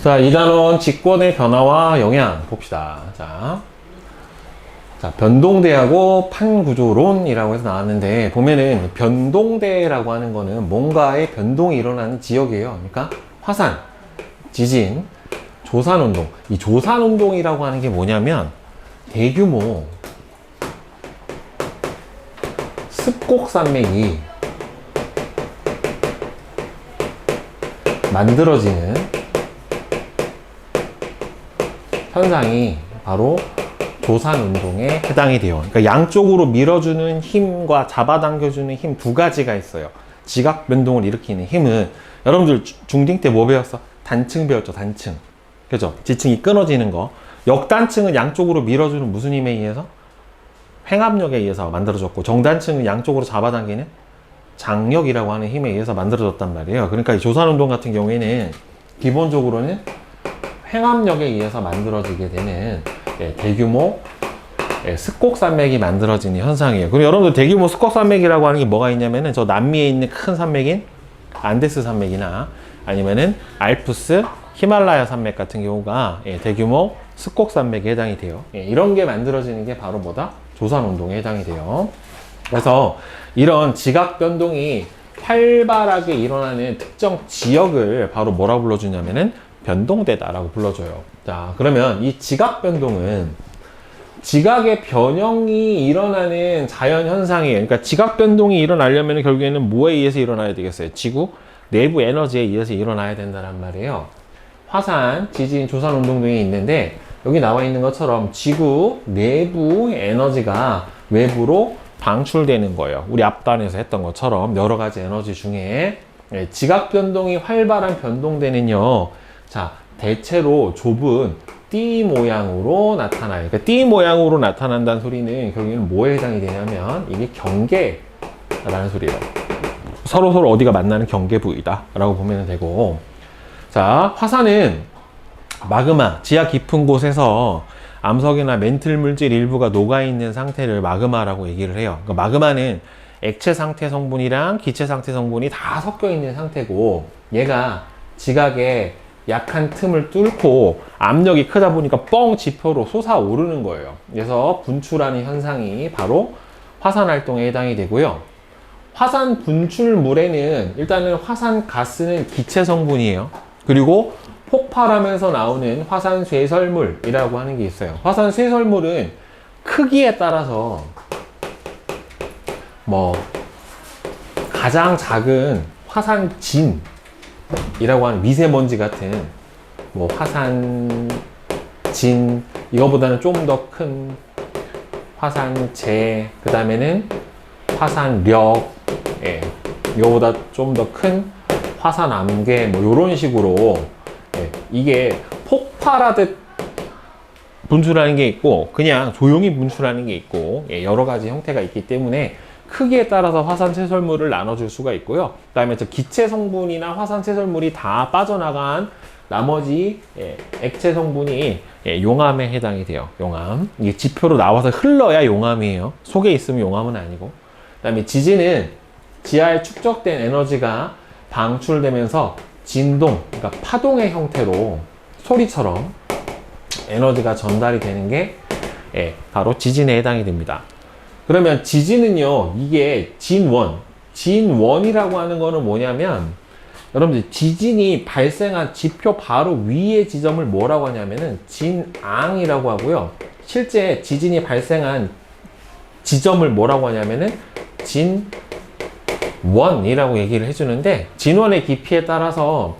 자, 2단원 직권의 변화와 영향 봅시다. 자, 변동대하고 판구조론이라고 해서 나왔는데, 보면은 변동대라고 하는 거는 뭔가의 변동이 일어나는 지역이에요. 그러니까 화산, 지진, 조산운동. 이 조산운동이라고 하는 게 뭐냐면 대규모 습곡산맥이 만들어지는 현상이 바로 조산운동에 해당이 돼요. 그러니까 양쪽으로 밀어주는 힘과 잡아당겨주는 힘 두 가지가 있어요. 지각 변동을 일으키는 힘은 여러분들 중딩 때 뭐 배웠어? 단층 배웠죠, 단층. 그죠? 지층이 끊어지는 거. 역단층은 양쪽으로 밀어주는 무슨 힘에 의해서? 횡압력에 의해서 만들어졌고, 정단층은 양쪽으로 잡아당기는 장력이라고 하는 힘에 의해서 만들어졌단 말이에요. 그러니까 이 조산운동 같은 경우에는 기본적으로는 횡압력에 의해서 만들어지게 되는 대규모 습곡산맥이 만들어지는 현상이에요. 그리고 여러분들 대규모 습곡산맥이라고 하는 게 뭐가 있냐면은 저 남미에 있는 큰 산맥인 안데스 산맥이나 아니면은 알프스, 히말라야 산맥 같은 경우가 대규모 습곡산맥에 해당이 돼요. 이런 게 만들어지는 게 바로 뭐다? 조산운동에 해당이 돼요. 그래서 이런 지각 변동이 활발하게 일어나는 특정 지역을 바로 뭐라고 불러주냐면은 변동대다라고 불러줘요. 자, 그러면 이 지각 변동은 지각의 변형이 일어나는 자연 현상이에요. 그러니까 지각 변동이 일어나려면 결국에는 뭐에 의해서 일어나야 되겠어요? 지구 내부 에너지에 의해서 일어나야 된다는 말이에요. 화산, 지진, 조산운동 등이 있는데 여기 나와 있는 것처럼 지구 내부 에너지가 외부로 방출되는 거예요. 우리 앞단에서 했던 것처럼 여러 가지 에너지 중에 지각 변동이 활발한 변동대는요. 자, 대체로 좁은 띠 모양으로 나타나요. 그러니까 띠 모양으로 나타난다는 소리는 결국에는 뭐에 해당이 되냐면 이게 경계라는 소리예요. 서로 어디가 만나는 경계 부위다 라고 보면 되고, 자, 화산은 마그마, 지하 깊은 곳에서 암석이나 멘틀 물질 일부가 녹아있는 상태를 마그마라고 얘기를 해요. 그러니까 마그마는 액체 상태 성분이랑 기체 상태 성분이 다 섞여 있는 상태고, 얘가 지각에 약한 틈을 뚫고 압력이 크다 보니까 뻥 지표로 솟아오르는 거예요. 그래서 분출하는 현상이 바로 화산 활동에 해당이 되고요. 화산 분출물에는 일단은 화산 가스는 기체 성분이에요. 그리고 폭발하면서 나오는 화산 쇠설물이라고 하는 게 있어요. 화산 쇠설물은 크기에 따라서 뭐 가장 작은 화산진이라고 하는 미세먼지 같은 뭐 화산진, 이거보다는 좀 더 큰 화산재, 그 다음에는 화산력, 이거보다 좀 더 큰 화산암괴, 뭐 요런 식으로 이게 폭발하듯 분출하는 게 있고 그냥 조용히 분출하는 게 있고 여러 가지 형태가 있기 때문에 크기에 따라서 화산 쇠설물을 나눠줄 수가 있고요. 그 다음에 저 기체 성분이나 화산 쇠설물이 다 빠져나간 나머지 액체 성분이 용암에 해당이 돼요. 용암. 이게 지표로 나와서 흘러야 용암이에요. 속에 있으면 용암은 아니고. 그 다음에 지진은 지하에 축적된 에너지가 방출되면서 진동, 그러니까 파동의 형태로 소리처럼 에너지가 전달이 되는 게 바로 지진에 해당이 됩니다. 그러면 지진은요, 이게 진원이라고 하는 거는 뭐냐면, 여러분들 지진이 발생한 지표 바로 위의 지점을 뭐라고 하냐면은 진앙이라고 하고요. 실제 지진이 발생한 지점을 뭐라고 하냐면은 진원이라고 얘기를 해주는데, 진원의 깊이에 따라서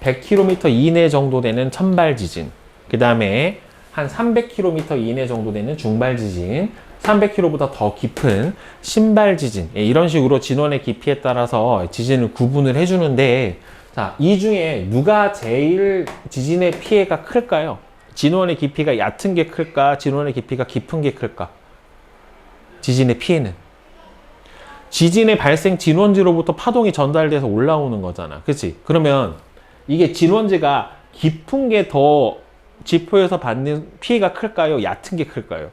100km 이내 정도 되는 천발 지진, 그 다음에 한 300km 이내 정도 되는 중발 지진, 300km보다 더 깊은 신발 지진, 이런 식으로 진원의 깊이에 따라서 지진을 구분을 해주는데, 자, 이 중에 누가 제일 지진의 피해가 클까요? 진원의 깊이가 얕은 게 클까? 진원의 깊이가 깊은 게 클까? 지진의 피해는 지진의 발생 진원지로부터 파동이 전달돼서 올라오는 거잖아. 그치? 그러면 이게 진원지가 깊은 게 더 지표에서 받는 피해가 클까요? 얕은 게 클까요?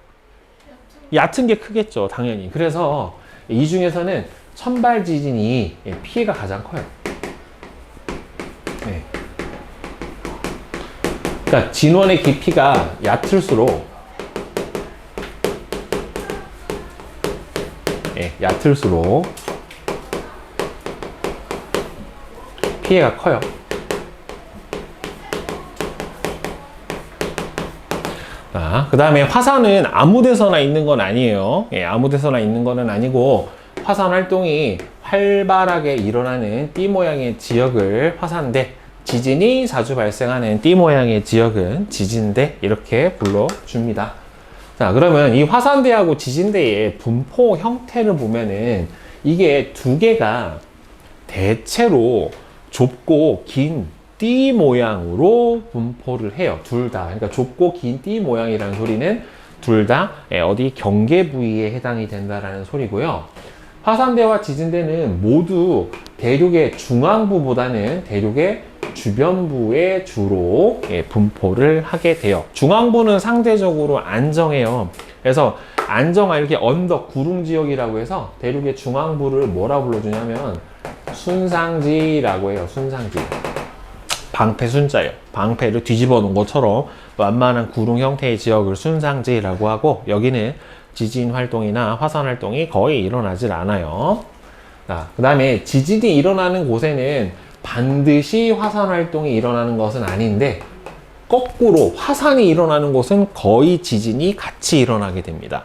얕은 게 크겠죠, 당연히. 그래서 이 중에서는 천발 지진이 피해가 가장 커요. 네. 그러니까 진원의 깊이가 얕을수록 얕을수록 피해가 커요. 그 다음에 화산은 아무 데서나 있는 건 아니에요. 아무 데서나 있는 거는 아니고 화산 활동이 활발하게 일어나는 띠 모양의 지역을 화산대, 지진이 자주 발생하는 띠 모양의 지역은 지진대 이렇게 불러줍니다. 자, 그러면 이 화산대하고 지진대의 분포 형태를 보면은 이게 두 개가 대체로 좁고 긴 띠 모양으로 분포를 해요. 둘 다. 그러니까 좁고 긴 띠 모양이라는 소리는 둘 다 어디 경계 부위에 해당이 된다라는 소리고요. 화산대와 지진대는 모두 대륙의 중앙부보다는 대륙의 주변부에 주로 분포를 하게 돼요. 중앙부는 상대적으로 안정해요. 그래서 안정한 이렇게 언덕, 구릉 지역이라고 해서 대륙의 중앙부를 뭐라 불러주냐면 순상지라고 해요. 순상지. 방패 순자예요. 방패를 뒤집어 놓은 것처럼 완만한 구릉 형태의 지역을 순상지라고 하고, 여기는 지진 활동이나 화산 활동이 거의 일어나질 않아요. 그 다음에 지진이 일어나는 곳에는 반드시 화산 활동이 일어나는 것은 아닌데, 거꾸로 화산이 일어나는 곳은 거의 지진이 같이 일어나게 됩니다.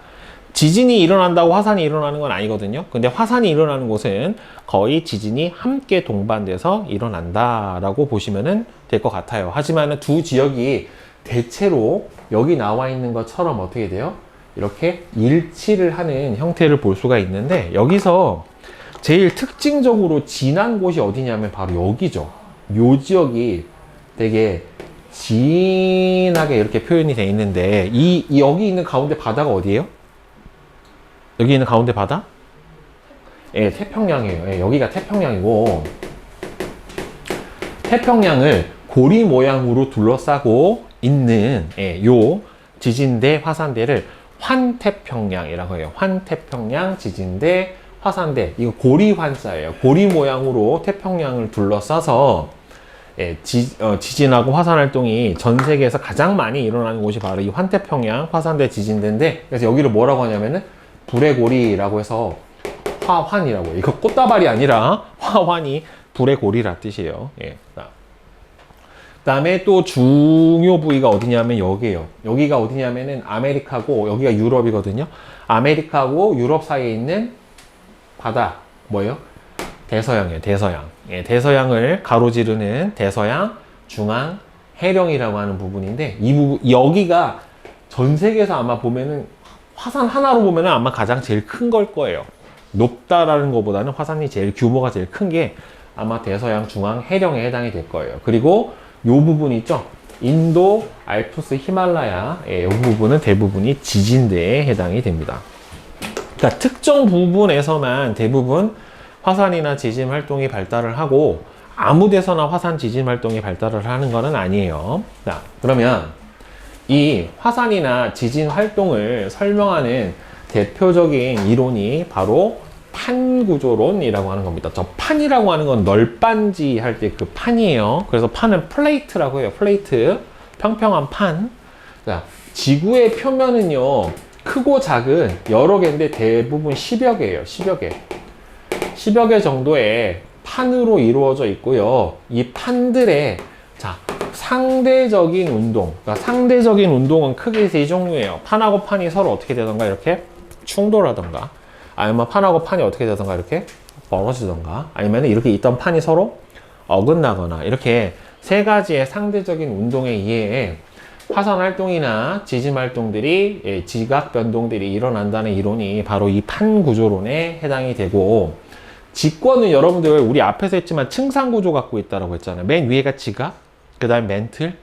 지진이 일어난다고 화산이 일어나는 건 아니거든요. 근데 화산이 일어나는 곳은 거의 지진이 함께 동반돼서 일어난다라고 보시면 될 것 같아요. 하지만 두 지역이 대체로 여기 나와 있는 것처럼 어떻게 돼요? 이렇게 일치를 하는 형태를 볼 수가 있는데, 여기서 제일 특징적으로 진한 곳이 어디냐면 바로 여기죠. 요 지역이 되게 진하게 이렇게 표현이 되어 있는데, 여기 있는 가운데 바다가 어디예요? 여기 있는 가운데 바다? 태평양이에요. 여기가 태평양이고, 태평양을 고리 모양으로 둘러싸고 있는 요 지진대, 화산대를 환태평양이라고 해요. 환태평양, 지진대, 화산대. 이거 고리 환자예요. 고리 모양으로 태평양을 둘러싸서 지진하고 화산 활동이 전 세계에서 가장 많이 일어나는 곳이 바로 이 환태평양, 화산대, 지진대인데, 그래서 여기를 뭐라고 하냐면은 불의 고리라고 해서 화환이라고 해요. 이거 꽃다발이 아니라 화환이 불의 고리라 뜻이에요. 그 다음에 또 중요 부위가 어디냐면 여기에요. 여기가 어디냐면은 아메리카고 여기가 유럽이거든요. 아메리카고 유럽 사이에 있는 바다 뭐예요? 대서양이에요. 대서양. 대서양을 가로지르는 대서양 중앙 해령이라고 하는 부분인데, 이 부분, 여기가 전 세계에서 아마 보면은 화산 하나로 보면은 아마 가장 제일 큰 걸 거예요. 높다라는 것보다는 화산이 제일 규모가 제일 큰 게 아마 대서양 중앙 해령에 해당이 될 거예요. 그리고 요 부분 있죠? 인도, 알프스, 히말라야, 이 부분은 대부분이 지진대에 해당이 됩니다. 그러니까 특정 부분에서만 대부분 화산이나 지진 활동이 발달을 하고 아무 데서나 화산 지진 활동이 발달을 하는 것은 아니에요. 자, 그러면 이 화산이나 지진 활동을 설명하는 대표적인 이론이 바로 판구조론이라고 하는 겁니다. 저 판이라고 하는 건 널빤지 할 때 그 판이에요. 그래서 판은 플레이트라고 해요. 플레이트. 평평한 판. 자, 지구의 표면은요, 크고 작은 여러 개인데 대부분 10여 개예요. 10여 개. 10여 개 정도의 판으로 이루어져 있고요. 이 판들의 상대적인 운동. 그러니까 상대적인 운동은 크게 세 종류예요. 판하고 판이 서로 어떻게 되던가 이렇게 충돌하던가, 아니면 판하고 판이 어떻게 되던가 이렇게 벌어지던가, 아니면 이렇게 있던 판이 서로 어긋나거나, 이렇게 세 가지의 상대적인 운동에 의해 화산 활동이나 지진 활동들이, 지각 변동들이 일어난다는 이론이 바로 이 판 구조론에 해당이 되고, 직권은 여러분들 우리 앞에서 했지만 층상 구조 갖고 있다고 했잖아요. 맨 위에가 지각, 그 다음에 멘틀,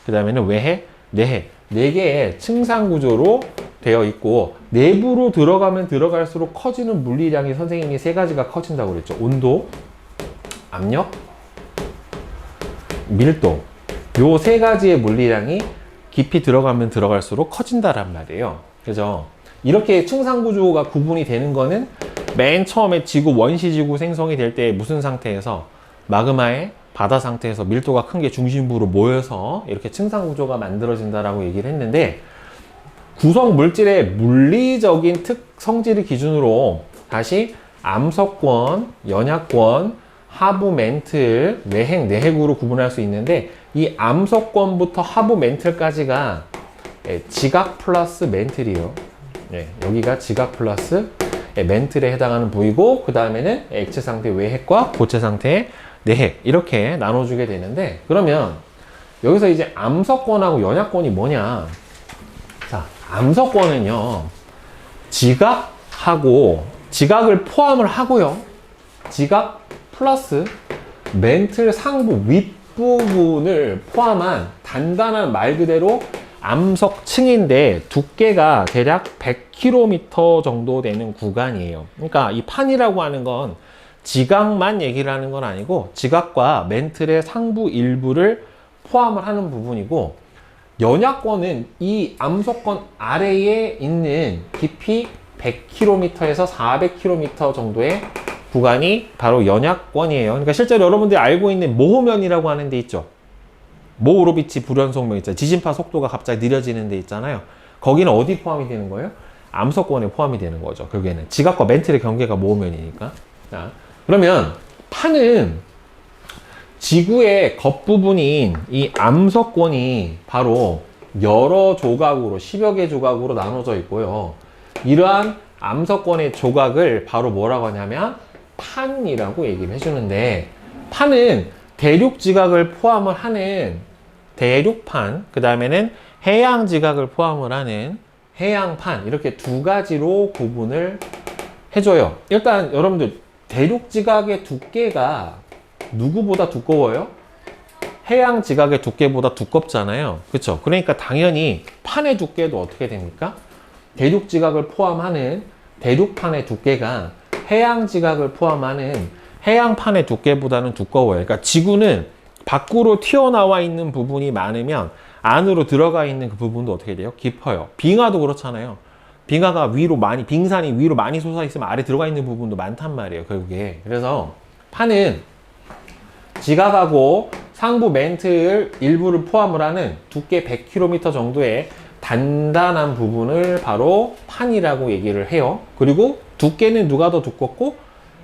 그 다음에는 외해, 내해. 네 개의 층상 구조로 되어 있고, 내부로 들어가면 들어갈수록 커지는 물리량이 선생님이 세 가지가 커진다고 그랬죠. 온도, 압력, 밀도. 요 세 가지의 물리량이 깊이 들어가면 들어갈수록 커진다란 말이에요. 그죠? 이렇게 층상 구조가 구분이 되는 거는 맨 처음에 지구, 원시 지구 생성이 될 때 무슨 상태에서 마그마의 바다 상태에서 밀도가 큰 게 중심부로 모여서 이렇게 층상 구조가 만들어진다라고 얘기를 했는데, 구성 물질의 물리적인 성질을 기준으로 다시 암석권, 연약권, 하부 멘틀, 내핵, 내핵으로 구분할 수 있는데, 이 암석권부터 하부 멘틀까지가 지각 플러스 멘틀이에요. 여기가 지각 플러스 멘틀에 해당하는 부위고, 그 다음에는 액체 상태 외핵과 고체 상태의 내핵, 이렇게 나눠주게 되는데, 그러면 여기서 이제 암석권하고 연약권이 뭐냐? 자, 암석권은요, 지각을 포함을 하고요, 지각 플러스 멘틀 상부 윗부분을 포함한 단단한 말 그대로 암석층인데, 두께가 대략 100km 정도 되는 구간이에요. 그러니까 이 판이라고 하는 건 지각만 얘기를 하는 건 아니고, 지각과 멘틀의 상부 일부를 포함을 하는 부분이고, 연약권은 이 암석권 아래에 있는 깊이 100km에서 400km 정도의 구간이 바로 연약권이에요. 그러니까 실제로 여러분들이 알고 있는 모호면이라고 하는 데 있죠. 모오로비치 불연속면 있잖아요. 지진파 속도가 갑자기 느려지는 데 있잖아요. 거기는 어디 포함이 되는 거예요? 암석권에 포함이 되는 거죠. 결국에는 지각과 멘틀의 경계가 모호면이니까. 자, 그러면 판은 지구의 겉부분인 이 암석권이 바로 여러 조각으로, 10여 개 조각으로 나눠져 있고요. 이러한 암석권의 조각을 바로 뭐라고 하냐면 판이라고 얘기를 해주는데, 판은 대륙 지각을 포함을 하는 대륙판, 그 다음에는 해양 지각을 포함을 하는 해양판, 이렇게 두 가지로 구분을 해줘요. 일단 여러분들 대륙 지각의 두께가 누구보다 두꺼워요? 해양 지각의 두께보다 두껍잖아요. 그렇죠? 그러니까 당연히 판의 두께도 어떻게 됩니까? 대륙 지각을 포함하는 대륙판의 두께가 해양 지각을 포함하는 해양판의 두께보다는 두꺼워요. 그러니까 지구는 밖으로 튀어나와 있는 부분이 많으면 안으로 들어가 있는 그 부분도 어떻게 돼요? 깊어요. 빙하도 그렇잖아요. 빙하가 위로 많이, 빙산이 위로 많이 솟아 있으면 아래 들어가 있는 부분도 많단 말이에요, 결국에. 그래서 판은 지각하고 상부 멘틀 일부를 포함을 하는 두께 100km 정도의 단단한 부분을 바로 판이라고 얘기를 해요. 그리고 두께는 누가 더 두껍고,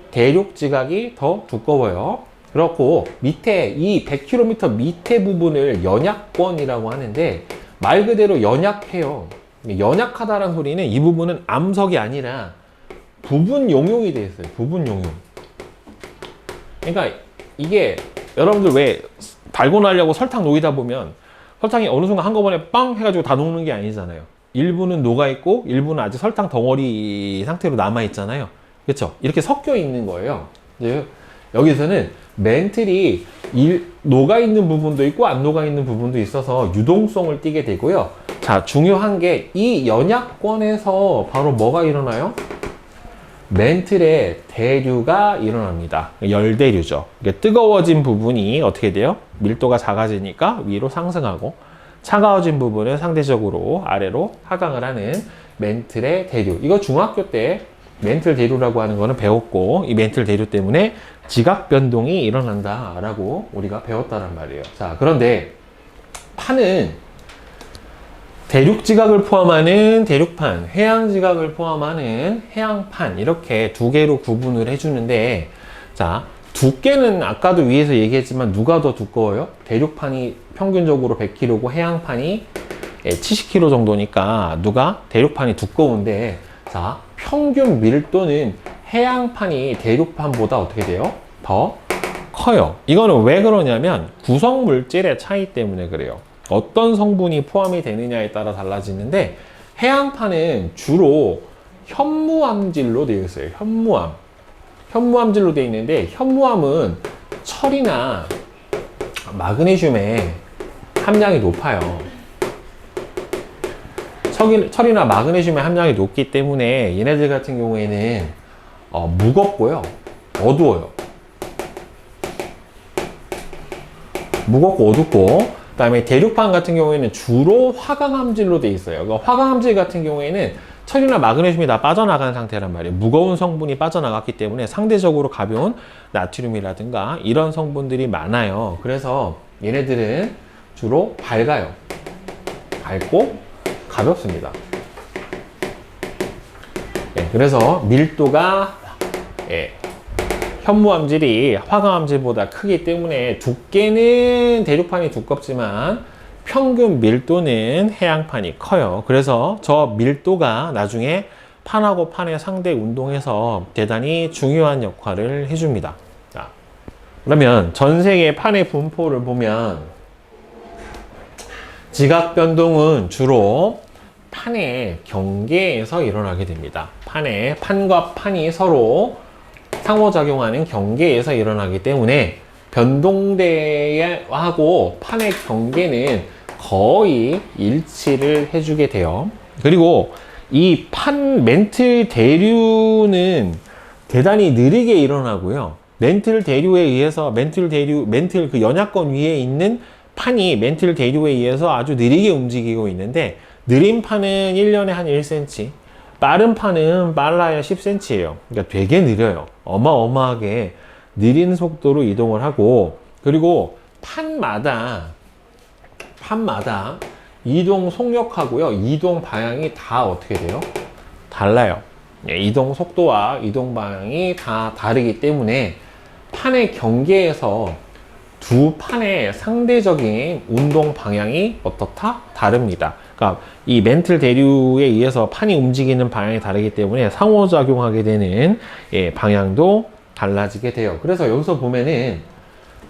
대륙 지각이 더 두꺼워요. 그렇고 밑에 이 100km 밑에 부분을 연약권이라고 하는데, 말 그대로 연약해요. 연약하다는 소리는 이 부분은 암석이 아니라 부분 용융이 되어 있어요. 부분 용융. 그러니까 이게 여러분들 왜 달고나려고 설탕 녹이다 보면 설탕이 어느 순간 한꺼번에 빵 해가지고 다 녹는 게 아니잖아요. 일부는 녹아있고 일부는 아직 설탕 덩어리 상태로 남아있잖아요. 그렇죠? 이렇게 섞여 있는 거예요. 이제 여기서는 멘틀이 녹아있는 부분도 있고 안 녹아있는 부분도 있어서 유동성을 띠게 되고요. 자, 중요한 게 이 연약권에서 바로 뭐가 일어나요? 멘틀의 대류가 일어납니다. 열대류죠. 뜨거워진 부분이 어떻게 돼요? 밀도가 작아지니까 위로 상승하고, 차가워진 부분은 상대적으로 아래로 하강을 하는 멘틀의 대류. 이거 중학교 때 멘틀 대류라고 하는 거는 배웠고, 이 멘틀 대류 때문에 지각 변동이 일어난다라고 우리가 배웠다는 말이에요. 자, 그런데 판은 대륙 지각을 포함하는 대륙판, 해양 지각을 포함하는 해양판, 이렇게 두 개로 구분을 해주는데, 자, 두께는 아까도 위에서 얘기했지만 누가 더 두꺼워요? 대륙판이 평균적으로 100kg고 해양판이 70kg 정도니까 누가? 대륙판이 두꺼운데, 자, 평균 밀도는 해양판이 대륙판보다 어떻게 돼요? 더 커요. 이거는 왜 그러냐면 구성 물질의 차이 때문에 그래요. 어떤 성분이 포함이 되느냐에 따라 달라지는데, 해양판은 주로 현무암질로 되어 있어요. 현무암질로 되어 있는데, 현무암은 철이나 마그네슘의 함량이 높아요. 철이나 마그네슘의 함량이 높기 때문에 얘네들 같은 경우에는 무겁고요, 어두워요. 무겁고 어둡고, 그 다음에 대륙판 같은 경우에는 주로 화강암질로 되어 있어요. 화강암질 같은 경우에는 철이나 마그네슘이 다 빠져나간 상태란 말이에요. 무거운 성분이 빠져나갔기 때문에 상대적으로 가벼운 나트륨이라든가 이런 성분들이 많아요. 그래서 얘네들은 주로 밝아요. 밝고 가볍습니다. 네, 그래서 밀도가 현무암질이 화강암질보다 크기 때문에 두께는 대륙판이 두껍지만 평균 밀도는 해양판이 커요. 그래서 저 밀도가 나중에 판하고 판의 상대 운동에서 대단히 중요한 역할을 해줍니다. 자, 그러면 전 세계 판의 분포를 보면 지각 변동은 주로 판의 경계에서 일어나게 됩니다. 판과 판이 서로 상호작용하는 경계에서 일어나기 때문에 변동대하고 판의 경계는 거의 일치를 해주게 돼요. 그리고 이 판 멘틀 대류는 대단히 느리게 일어나고요. 멘틀 대류에 의해서 멘틀 그 연약권 위에 있는 판이 멘틀 대류에 의해서 아주 느리게 움직이고 있는데, 느린 판은 1년에 한 1cm, 빠른 판은 빨라야 10cm예요. 그러니까 되게 느려요. 어마어마하게 느린 속도로 이동을 하고, 그리고 판마다 이동 속력하고요, 이동 방향이 다 어떻게 돼요? 달라요. 이동 속도와 이동 방향이 다 다르기 때문에 판의 경계에서 두 판의 상대적인 운동 방향이 어떻다? 다릅니다. 그러니까 이 멘틀 대류에 의해서 판이 움직이는 방향이 다르기 때문에 상호작용하게 되는 방향도 달라지게 돼요. 그래서 여기서 보면은,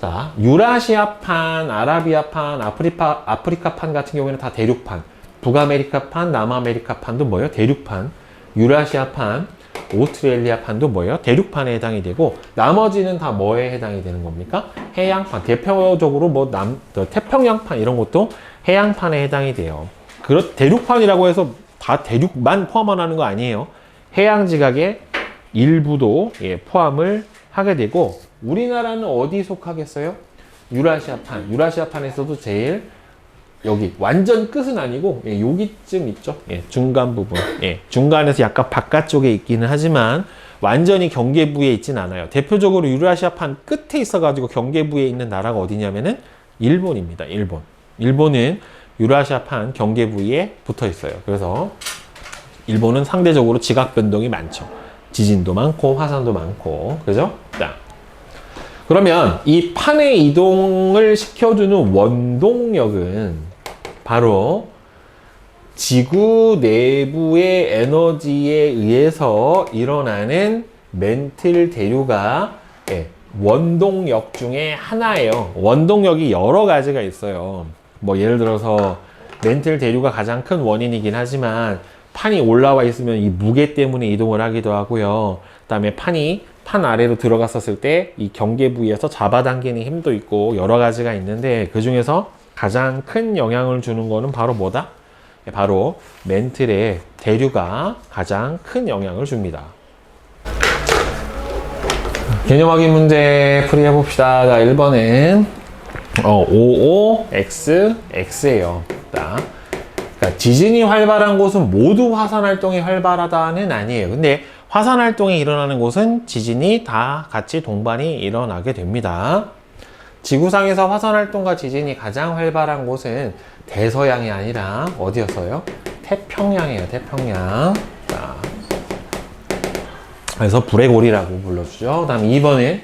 자, 유라시아판, 아라비아판, 아프리카판 같은 경우에는 다 대륙판, 북아메리카판, 남아메리카판도 뭐예요? 대륙판, 유라시아판, 오스트레일리아판도 뭐예요? 대륙판에 해당이 되고, 나머지는 다 뭐에 해당이 되는 겁니까? 해양판. 대표적으로 뭐 태평양판 이런 것도 해양판에 해당이 돼요. 대륙판이라고 해서 다 대륙만 포함하는 거 아니에요. 해양지각의 일부도 포함을 하게 되고, 우리나라는 어디 속하겠어요? 유라시아판. 유라시아판에서도 제일 여기 완전 끝은 아니고 여기쯤 있죠. 중간 부분. 중간에서 약간 바깥쪽에 있기는 하지만 완전히 경계부에 있진 않아요. 대표적으로 유라시아판 끝에 있어가지고 경계부에 있는 나라가 어디냐면은 일본입니다. 일본은 유라시아판 경계부에 붙어 있어요. 그래서 일본은 상대적으로 지각 변동이 많죠. 지진도 많고 화산도 많고, 그죠? 자, 그러면 이 판의 이동을 시켜주는 원동력은 바로 지구 내부의 에너지에 의해서 일어나는 멘틀 대류가 원동력 중에 하나예요. 원동력이 여러 가지가 있어요. 뭐 예를 들어서 멘틀 대류가 가장 큰 원인이긴 하지만, 판이 올라와 있으면 이 무게 때문에 이동을 하기도 하고요. 그 다음에 판이 판 아래로 들어갔었을 때 이 경계 부위에서 잡아당기는 힘도 있고 여러 가지가 있는데, 그 중에서 가장 큰 영향을 주는 거는 바로 뭐다? 바로 멘틀의 대류가 가장 큰 영향을 줍니다. 개념 확인 문제 풀이해 봅시다. 자, 1번은 OOXX예요. 그러니까 지진이 활발한 곳은 모두 화산 활동이 활발하다는 아니에요. 근데 화산 활동이 일어나는 곳은 지진이 다 같이 동반이 일어나게 됩니다. 지구상에서 화산 활동과 지진이 가장 활발한 곳은 대서양이 아니라 어디였어요? 태평양이에요. 태평양. 자, 그래서 불의 고리라고 불러주죠. 그 다음 2번은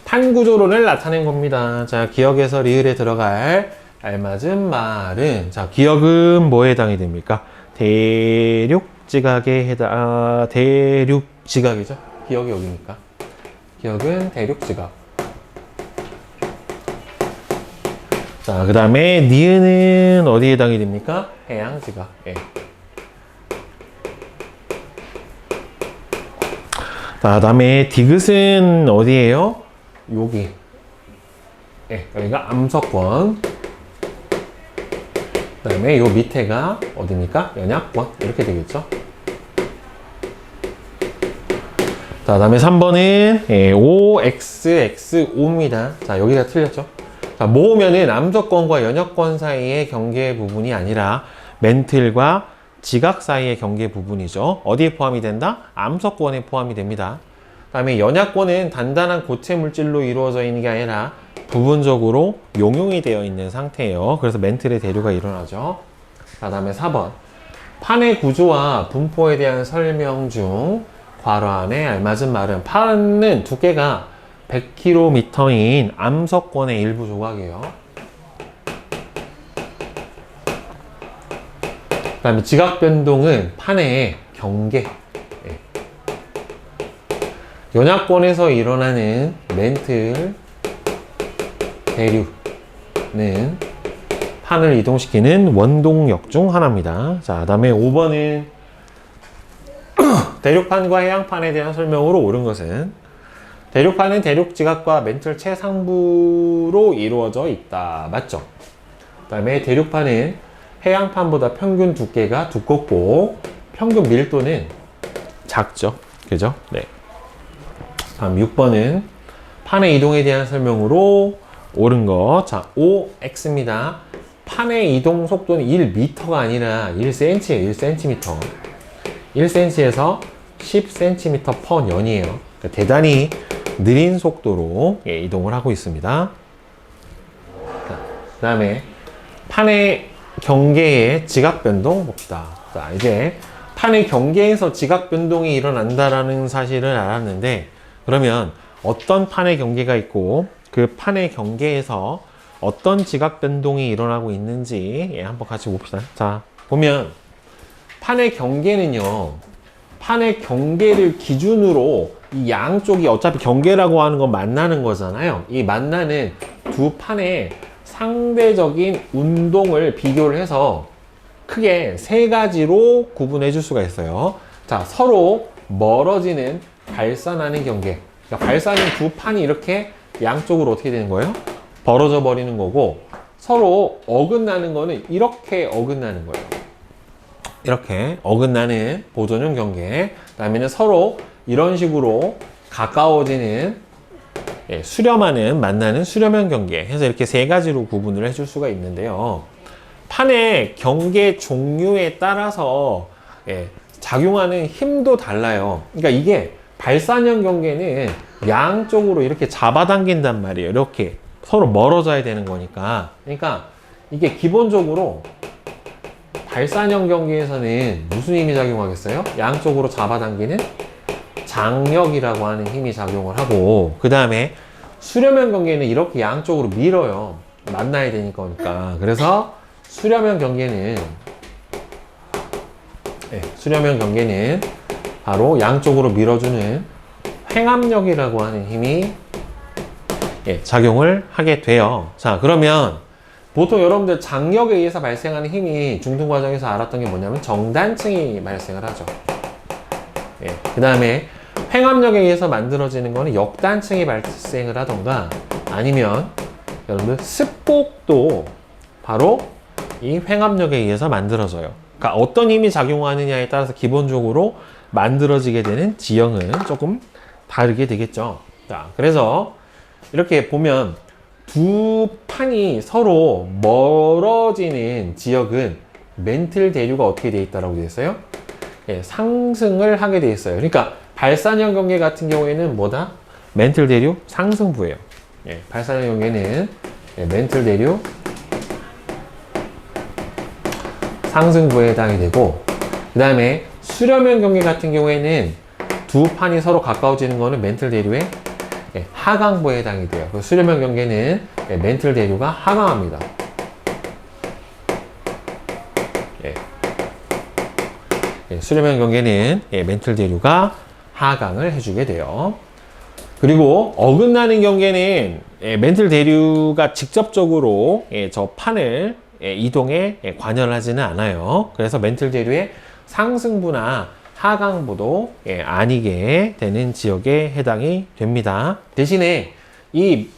판 구조론을 나타낸 겁니다. 자, 기억에서 리을에 들어갈 알맞은 말은, 자, 기억은 뭐에 해당이 됩니까? 대륙지각에 대륙지각이죠. 기억이 여기니까. 기억은 대륙지각. 자, 그 다음에 니은은 어디에 해당이 됩니까? 해양지각. 자, 그 다음에 디귿은 어디예요? 여기. 여기가 암석권. 그 다음에 요 밑에가 어디입니까? 연약권. 이렇게 되겠죠. 자, 그 다음에 3번은 OXXO입니다. 자, 여기가 틀렸죠. 자, 모으면은 암석권과 연약권 사이의 경계 부분이 아니라 멘틀과 지각 사이의 경계 부분이죠. 어디에 포함이 된다? 암석권에 포함이 됩니다. 그 다음에 연약권은 단단한 고체 물질로 이루어져 있는 게 아니라 부분적으로 용융이 되어 있는 상태예요. 그래서 멘틀의 대류가 일어나죠. 그 다음에 4번. 판의 구조와 분포에 대한 설명 중 괄호 안에 알맞은 말은 판은 두께가 100km인 암석권의 일부 조각이에요. 그 다음에 지각 변동은 판의 경계. 연약권에서 일어나는 멘틀 대류는 판을 이동시키는 원동력 중 하나입니다. 자, 그 다음에 5번은 대륙판과 해양판에 대한 설명으로 옳은 것은 대륙판은 대륙 지각과 멘틀 최상부로 이루어져 있다. 맞죠? 그 다음에 대륙판은 해양판보다 평균 두께가 두껍고 평균 밀도는 작죠. 그죠? 네. 다음 6번은 판의 이동에 대한 설명으로 옳은 것. 자, OX입니다. 판의 이동 속도는 1m가 아니라 1cm예요. 1cm. 1cm에서 10cm per 년이에요. 그러니까 대단히 느린 속도로 이동을 하고 있습니다. 그 다음에 판의 경계의 지각 변동 봅시다. 자, 이제 판의 경계에서 지각 변동이 일어난다라는 사실을 알았는데, 그러면 어떤 판의 경계가 있고 그 판의 경계에서 어떤 지각 변동이 일어나고 있는지 한번 같이 봅시다. 자, 보면 판의 경계는요, 판의 경계를 기준으로 이 양쪽이 어차피 경계라고 하는 건 만나는 거잖아요. 이 만나는 두 판의 상대적인 운동을 비교를 해서 크게 세 가지로 구분해 줄 수가 있어요. 자, 서로 멀어지는 발산하는 경계. 그러니까 발산은 두 판이 이렇게 양쪽으로 어떻게 되는 거예요? 벌어져 버리는 거고, 서로 어긋나는 거는 이렇게 어긋나는 거예요. 이렇게 어긋나는 보존형 경계. 그 다음에는 서로 이런 식으로 가까워지는 수렴하는, 만나는 수렴형 경계 해서 이렇게 세 가지로 구분을 해줄 수가 있는데요. 판의 경계 종류에 따라서 작용하는 힘도 달라요. 그러니까 이게 발산형 경계는 양쪽으로 이렇게 잡아당긴단 말이에요. 이렇게 서로 멀어져야 되는 거니까. 그러니까 이게 기본적으로 발산형 경계에서는 무슨 힘이 작용하겠어요? 양쪽으로 잡아당기는 장력이라고 하는 힘이 작용을 하고, 그 다음에 수렴형 경계는 이렇게 양쪽으로 밀어요. 만나야 되니까. 그래서 수렴형 경계는 바로 양쪽으로 밀어주는 횡압력이라고 하는 힘이 작용을 하게 돼요. 자, 그러면 보통 여러분들 장력에 의해서 발생하는 힘이 중등 과정에서 알았던 게 뭐냐면 정단층이 발생을 하죠. 그 다음에 횡압력에 의해서 만들어지는 거는 역단층이 발생을 하던가, 아니면 여러분들 습곡도 바로 이 횡압력에 의해서 만들어져요. 그러니까 어떤 힘이 작용하느냐에 따라서 기본적으로 만들어지게 되는 지형은 조금 다르게 되겠죠. 자, 그래서 이렇게 보면 두 판이 서로 멀어지는 지역은 멘틀 대류가 어떻게 되어 있다고 되어 있어요? 상승을 하게 되어 있어요. 그러니까 발산형 경계 같은 경우에는 뭐다? 멘틀 대류 상승부예요. 발산형 경계는 멘틀 대류 상승부에 해당이 되고, 그 다음에 수렴형 경계 같은 경우에는 두 판이 서로 가까워지는 거는 멘틀 대류의 하강부에 해당이 돼요. 그 수렴형 경계는 멘틀 대류가 하강합니다. 수렴형 경계는 멘틀 대류가 하강을 해주게 돼요. 그리고 어긋나는 경계는 멘틀 대류가 직접적으로 저 판을 이동에 관여를 하지는 않아요. 그래서 멘틀 대류의 상승부나 하강부도 아니게 되는 지역에 해당이 됩니다. 대신에 이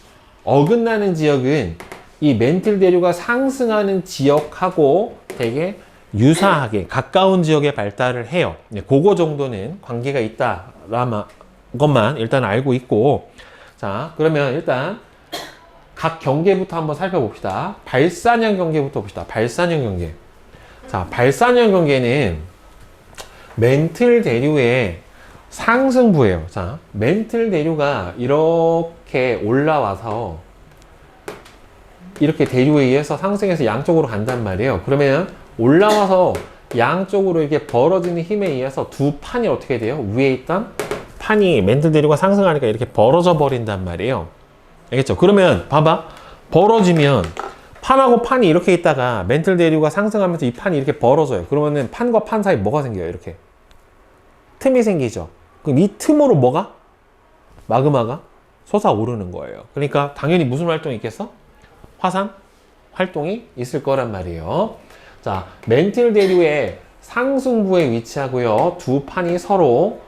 어긋나는 지역은 이 멘틀 대류가 상승하는 지역하고 되게 유사하게 가까운 지역에 발달을 해요. 그거 정도는 관계가 있다라는 것만 일단 알고 있고, 자, 그러면 일단 각 경계부터 한번 살펴봅시다. 발산형 경계부터 봅시다. 발산형 경계. 자, 발산형 경계는 멘틀 대류의 상승부예요. 자, 멘틀 대류가 이렇게 올라와서 이렇게 대류에 의해서 상승해서 양쪽으로 간단 말이에요. 그러면 올라와서 양쪽으로 이렇게 벌어지는 힘에 의해서 두 판이 어떻게 돼요? 위에 있던 판이 멘틀 대류가 상승하니까 이렇게 벌어져 버린단 말이에요. 알겠죠? 그러면 봐봐. 벌어지면 판하고 판이 이렇게 있다가 멘틀 대류가 상승하면서 이 판이 이렇게 벌어져요. 그러면은 판과 판 사이 뭐가 생겨요? 이렇게 틈이 생기죠. 그럼 이 틈으로 뭐가? 마그마가 솟아오르는 거예요. 그러니까 당연히 무슨 활동이 있겠어? 화산 활동이 있을 거란 말이에요. 자, 멘틀 대류의 상승부에 위치하고요. 두 판이 서로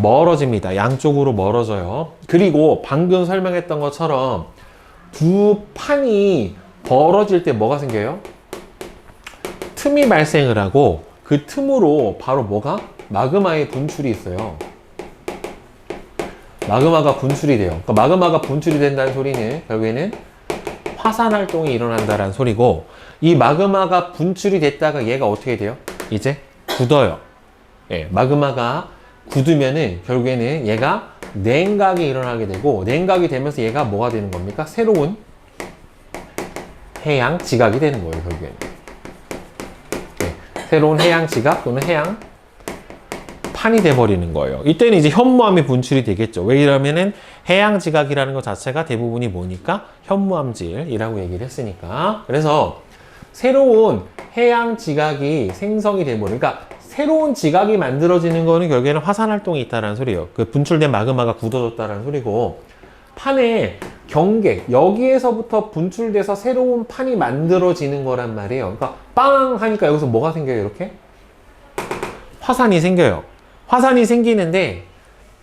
멀어집니다. 양쪽으로 멀어져요. 그리고 방금 설명했던 것처럼 두 판이 벌어질 때 뭐가 생겨요? 틈이 발생을 하고 그 틈으로 바로 뭐가? 마그마의 분출이 있어요. 마그마가 분출이 돼요. 그러니까 마그마가 분출이 된다는 소리는 결국에는 화산 활동이 일어난다는 소리고, 이 마그마가 분출이 됐다가 얘가 어떻게 돼요? 이제 굳어요. 예, 마그마가 굳으면은 결국에는 얘가 냉각이 일어나게 되고, 냉각이 되면서 얘가 뭐가 되는 겁니까? 새로운 해양 지각이 되는 거예요, 결국에는. 네, 새로운 해양 지각 또는 해양 판이 돼버리는 거예요. 이때는 이제 현무암이 분출이 되겠죠. 왜 이러면은 해양 지각이라는 것 자체가 대부분이 뭐니까? 현무암질이라고 얘기를 했으니까. 그래서 새로운 해양 지각이 생성이 돼버리니까, 그러니까 새로운 지각이 만들어지는 거는 결국에는 화산 활동이 있다는 소리예요. 그 분출된 마그마가 굳어졌다는 소리고, 판의 경계, 여기에서부터 분출돼서 새로운 판이 만들어지는 거란 말이에요. 그러니까 빵 하니까 여기서 뭐가 생겨요? 이렇게 화산이 생겨요. 화산이 생기는데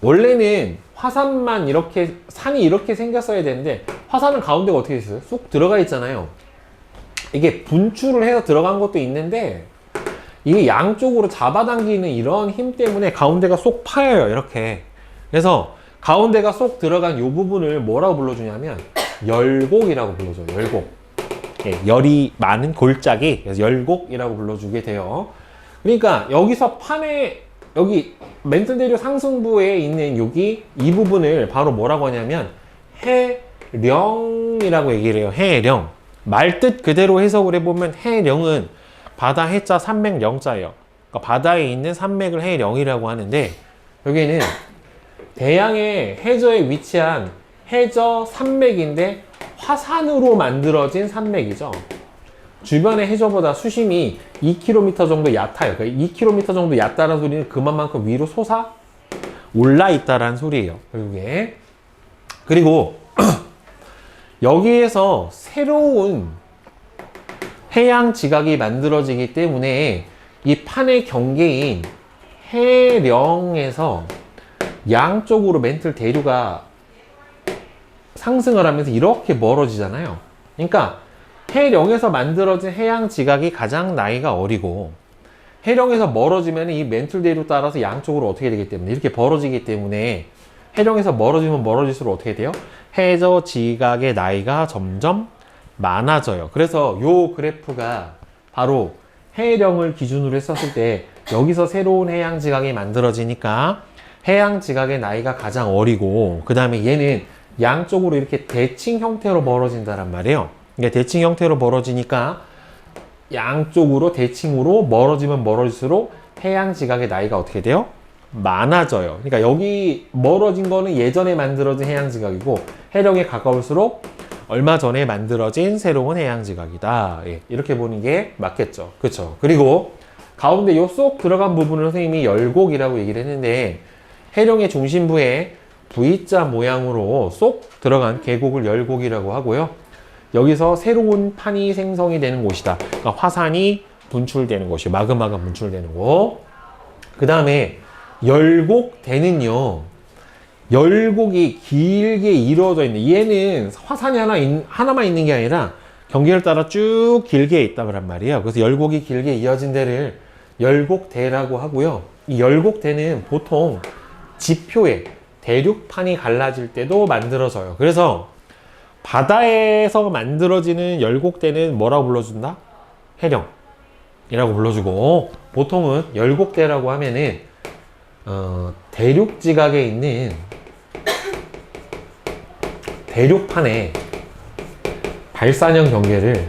원래는 화산만 이렇게, 산이 이렇게 생겼어야 되는데 화산은 가운데가 어떻게 있어요? 쏙 들어가 있잖아요. 이게 분출을 해서 들어간 것도 있는데 이게 양쪽으로 잡아당기는 이런 힘 때문에 가운데가 쏙 파여요, 이렇게. 그래서 가운데가 쏙 들어간 이 부분을 뭐라고 불러주냐면 열곡이라고 불러줘요. 열곡. 예, 열이 많은 골짜기, 그래서 열곡이라고 불러주게 돼요. 그러니까 여기서 판에, 여기 멘틀 대류 상승부에 있는 여기 이 부분을 바로 뭐라고 하냐면 해령이라고 얘기를 해요. 해령. 말뜻 그대로 해석을 해보면 해령은 바다 해자 산맥 령자예요. 그러니까 바다에 있는 산맥을 해령이라고 하는데, 여기는 대양의 해저에 위치한 해저 산맥인데 화산으로 만들어진 산맥이죠. 주변의 해저보다 수심이 2km 정도 얕아요. 그러니까 2km 정도 얕다는 소리는 그만큼 위로 솟아 올라 있다는 소리예요, 결국에. 그리고 여기에서 새로운 해양 지각이 만들어지기 때문에 이 판의 경계인 해령에서 양쪽으로 멘틀 대류가 상승을 하면서 이렇게 멀어지잖아요. 그러니까 해령에서 만들어진 해양 지각이 가장 나이가 어리고, 해령에서 멀어지면 이 멘틀 대류 따라서 양쪽으로 어떻게 되기 때문에 이렇게 벌어지기 때문에 해령에서 멀어지면 멀어질수록 어떻게 돼요? 해저 지각의 나이가 점점 많아져요. 그래서 요 그래프가 바로 해령을 기준으로 했었을 때 여기서 새로운 해양 지각이 만들어지니까 해양 지각의 나이가 가장 어리고, 그 다음에 얘는 양쪽으로 이렇게 대칭 형태로 벌어진다란 말이에요. 이게 대칭 형태로 벌어지니까 양쪽으로 대칭으로 멀어지면 멀어질수록 해양 지각의 나이가 어떻게 돼요? 많아져요. 그러니까 여기 멀어진 거는 예전에 만들어진 해양 지각이고, 해령에 가까울수록 얼마 전에 만들어진 새로운 해양 지각이다. 예, 이렇게 보는 게 맞겠죠. 그렇죠? 그리고 가운데 요 쏙 들어간 부분을 선생님이 열곡이라고 얘기를 했는데, 해령의 중심부에 V자 모양으로 쏙 들어간 계곡을 열곡이라고 하고요. 여기서 새로운 판이 생성이 되는 곳이다. 그러니까 화산이 분출되는 곳이, 마그마가 분출되는 곳. 그 다음에 열곡대는요, 열곡이 길게 이루어져 있는, 얘는 화산이 하나만 있는 게 아니라 경계를 따라 쭉 길게 있다고 말이에요. 그래서 열곡이 길게 이어진 데를 열곡대라고 하고요. 이 열곡대는 보통 지표에 대륙판이 갈라질 때도 만들어져요. 그래서 바다에서 만들어지는 열곡대는 뭐라고 불러준다? 해령. 이라고 불러주고, 보통은 열곡대라고 하면은 대륙 지각에 있는 대륙판에 발산형 경계를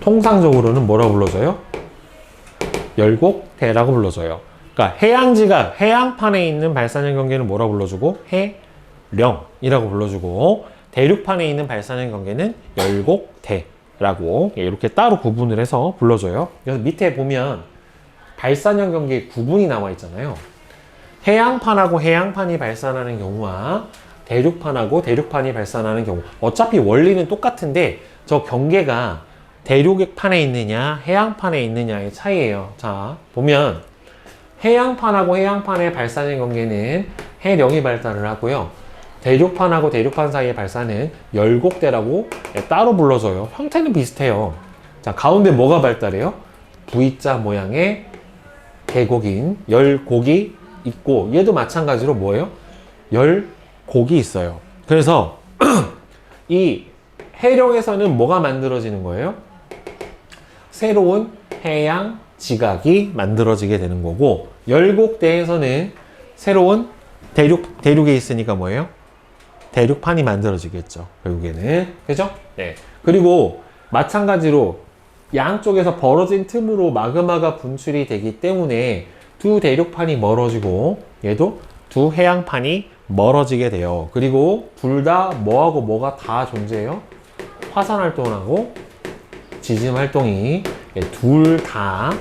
통상적으로는 뭐라고 불러줘요? 열곡대라고 불러줘요. 그러니까 해양지각, 해양판에 있는 발산형 경계는 뭐라고 불러주고, 해령이라고 불러주고, 대륙판에 있는 발산형 경계는 열곡대라고 이렇게 따로 구분을 해서 불러줘요. 그래서 밑에 보면 발산형 경계 구분이 나와 있잖아요. 해양판하고 해양판이 발산하는 경우와 대륙판하고 대륙판이 발산하는 경우, 어차피 원리는 똑같은데 저 경계가 대륙판에 있느냐 해양판에 있느냐의 차이예요. 자, 보면 해양판하고 해양판의 발산형 경계는 해령이 발달을 하고요, 대륙판하고 대륙판 사이의 발산은 열곡대라고 따로 불러줘요. 형태는 비슷해요. 자, 가운데 뭐가 발달해요? V자 모양의 계곡인 열곡이 있고, 얘도 마찬가지로 뭐예요? 열곡이 있어요. 그래서 이 해령에서는 뭐가 만들어지는 거예요? 새로운 해양 지각이 만들어지게 되는 거고, 열곡대에서는 새로운 대륙에 있으니까 뭐예요? 대륙판이 만들어지겠죠, 결국에는. 그죠? 네. 그리고 마찬가지로 양쪽에서 벌어진 틈으로 마그마가 분출이 되기 때문에 두 대륙판이 멀어지고, 얘도 두 해양판이 멀어지게 돼요. 그리고 둘 다 뭐하고 뭐가 다 존재해요? 화산 활동하고 지진 활동이 둘 다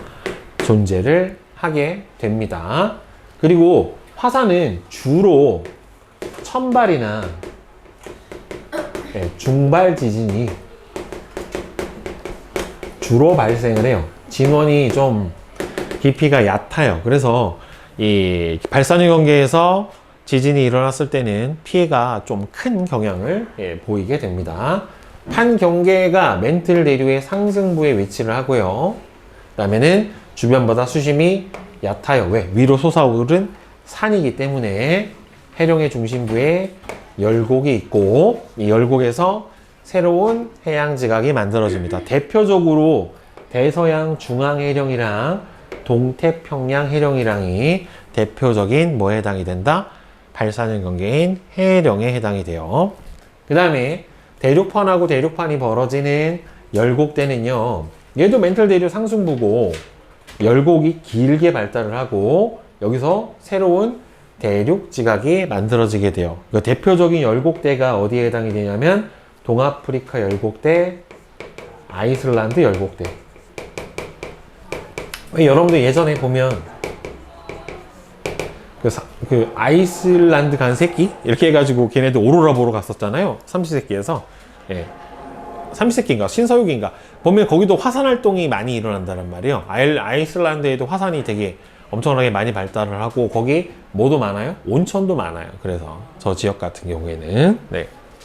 존재를 하게 됩니다. 그리고 화산은 주로 천발이나 중발 지진이 주로 발생을 해요. 진원이 좀 깊이가 얕아요. 그래서 이 발산형 경계에서 지진이 일어났을 때는 피해가 좀 큰 경향을 보이게 됩니다. 한 경계가 멘틀 대륙의 상승부에 위치를 하고요. 그 다음에는 주변 바다 수심이 얕아요. 왜? 위로 솟아오른 산이기 때문에. 해령의 중심부에 열곡이 있고, 이 열곡에서 새로운 해양 지각이 만들어집니다. 대표적으로 대서양 중앙 해령이랑 동태평양 해령이랑이 대표적인 뭐에 해당이 된다? 발산형 경계인 해령에 해당이 돼요. 그 다음에 대륙판하고 대륙판이 벌어지는 열곡대는요, 얘도 멘틀 대륙 상승부고 열곡이 길게 발달을 하고 여기서 새로운 대륙 지각이 만들어지게 돼요. 대표적인 열곡대가 어디에 해당이 되냐면 동아프리카 열곡대, 아이슬란드 열곡대. 여러분들 예전에 보면 그 아이슬란드 간 새끼? 이렇게 해가지고 걔네들 오로라 보러 갔었잖아요. 삼시세끼에서. 예. 삼시세끼인가? 신서유기인가? 보면 거기도 화산 활동이 많이 일어난다는 말이에요. 아이슬란드에도 화산이 되게 엄청나게 많이 발달을 하고, 거기 뭐도 많아요? 온천도 많아요. 그래서 저 지역 같은 경우에는. 네.